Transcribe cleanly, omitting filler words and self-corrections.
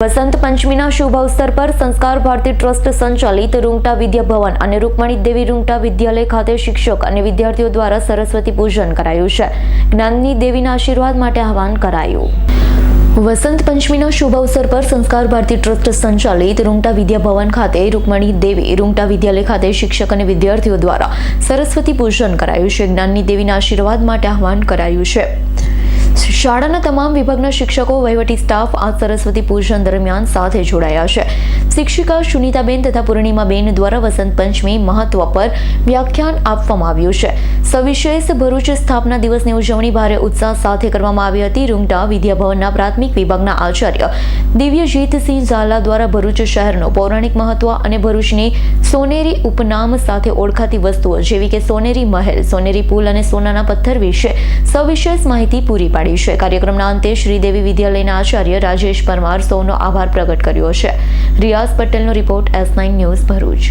વસંત પંચમીના શુભ અવસર પર સંસ્કાર ભારતી ટ્રસ્ટ સંચાલિત રૂંગટા વિદ્યા ભવન અને રૂકમણી દેવી રૂંગટા વિદ્યાલય ખાતે શિક્ષક અને વિદ્યાર્થીઓ દ્વારા સરસ્વતી પૂજન કરાયું છે. જ્ઞાનની દેવીના આશીર્વાદ માટે આહવાન કરાયું. વસંત પંચમીના શુભ અવસર પર સંસ્કાર ભારતી ટ્રસ્ટ સંચાલિત રૂંગટા વિદ્યા ભવન ખાતે રૂકમણી દેવી રૂંગટા વિદ્યાલય ખાતે શિક્ષક અને વિદ્યાર્થીઓ દ્વારા સરસ્વતી પૂજન કરાયું છે. જ્ઞાનની દેવીના આશીર્વાદ માટે આહવાન કરાયું છે. શાળાના તમામ વિભાગના શિક્ષકો વહીવટી સ્ટાફ આ સરસ્વતી પૂજન દરમિયાન સાથે જોડાયા છે. શિક્ષિકા સુનીતાબેન તથા પૂર્ણિમાબેન દ્વારા વસંત પંચમી મહત્વ પર વ્યાખ્યાન આપવામાં આવ્યું છે. સવિશેષ ભરૂચ સ્થાપના દિવસની ઉજવણી ભારે ઉત્સાહ સાથે કરવામાં આવી હતી. રૂંગટા વિદ્યાભવનના પ્રાથમિક વિભાગના આચાર્ય દિવ્યજીતસિંહ ઝાલા દ્વારા ભરૂચ શહેરનો પૌરાણિક મહત્વ અને ભરૂચની સોનેરી ઉપનામ સાથે ઓળખાતી વસ્તુઓ જેવી કે સોનેરી મહેલ, સોનેરી પુલ અને સોનાના પથ્થર વિશે સવિશેષ માહિતી પૂરી પાડી છે. કાર્યક્રમના અંતે શ્રીદેવી વિદ્યાલયના આચાર્ય રાજેશ પરમાર સૌનો આભાર પ્રગટ કર્યો છે. રિયાઝ પટેલનો રિપોર્ટ S9 ન્યૂઝ ભરૂચ.